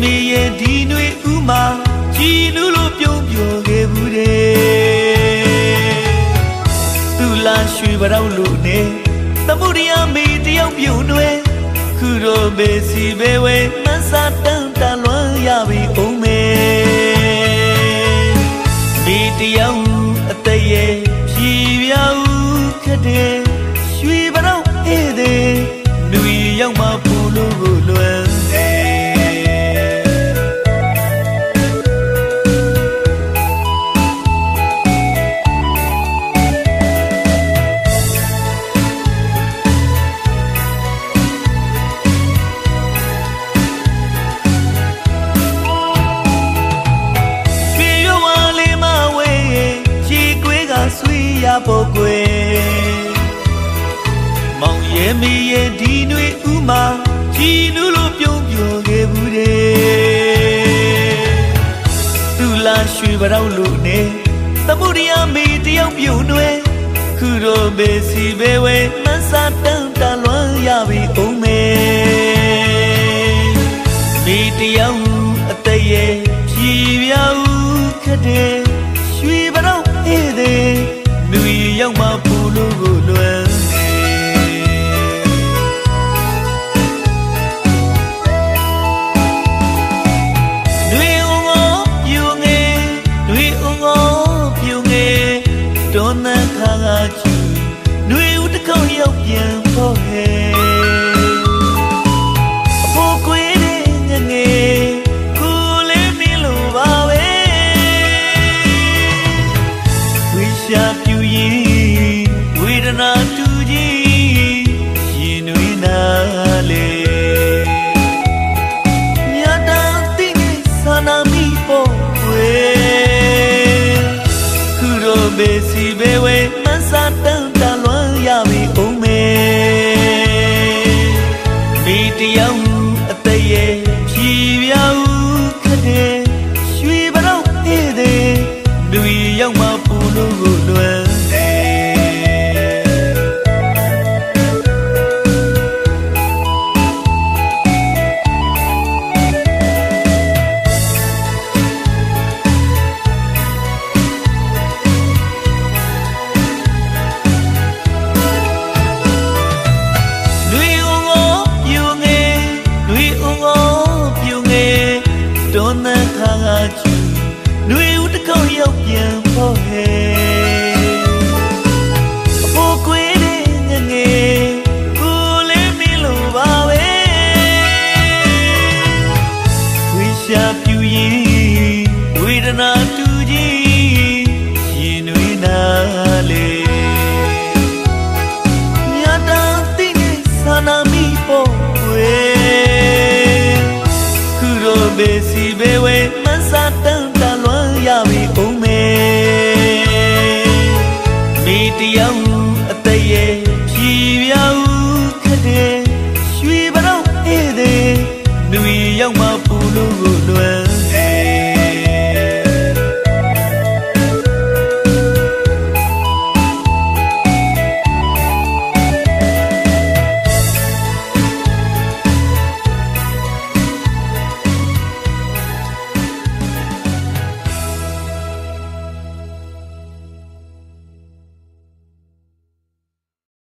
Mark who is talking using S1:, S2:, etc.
S1: မေရဲ့ဒီနွေဥမာကြည်နူးလို့ပြုံးပြောခဲ့ဘူးတဲ့သူလာရွှေပရောက်လို့နေသမုဒ္ဒရာမေတယောက်ပြုံးနွယ်ခုတော့ဘေစီဘေဝဲမဆာတန်တလွမ်းရပြီအောင်မေမေတယောက်အသက်ရဲ့ဖြီပြောက်ခတဲ့ရွှေပရောက်အေးတဲ့နွေရောက်မှပူလို့ကိုလွယ်ရဖို့ကွယ်မောင်ရဲ့မေရဲ့ဒီနွေဥမာကြည်နူးလို့ပြုံးပြောခဲ့ဘူးတဲ့သူလာရွှေပရောက်လို့နေသမုဒ္ဒရာမေတယောက်ပြုံးနွယ်ခုတော့ဘေစီဘေဝဲမဆာတန်တလွမ်းရပြီအောင်မေမေတယောက်အသက်ရဲ့ဖြီပြောက်ခတဲ့ရွှေပရောက်အေးတဲ့နွေရောက်မှပူလို့ကိုလွယ်နွေဦးငေါပြူငယ်နွေဦးငေါပြူငယ်ဒေါ်နခါကချူနွေဦးတစ်ခေါက်ရောက်ပြန်ဖို့ဟဲ့အဖို့ကွေးတဲ့ငငယ်ကိုလေးမင်းလိုပါပဲဝိရှာပြူရင်ဝေဒနာတူကြီးရင်နွေးနာလေမြတ်တာတိနေဆန္ဒမိဖို့ဝေခုတော့ဘေစီဘေဝဲမဆာတန်တလွမ်းရပြီအောင်မေမိတယောက်အသက်ရဲ့ဖြီပြောက်ခတဲ့ရွှေပရောက်အေးတဲ့နွေရောက်မှပူလို့ကိုလွယ်ဒေါ်နခါကချူနွေဦးတစ်ခေါက်ရောက်ပြန်ဖို့ဟဲ့အဖို့ကွေးတဲ့ငငယ်ကိုလေးမင်းလိုပါပဲဝိရှာပြူရင်ဝေဒနာတူကြီးရင်နွေးနာလေမြတ်တာတိနေဆန္ဒမိဖို့ဝေဘေစီဘေဝဲ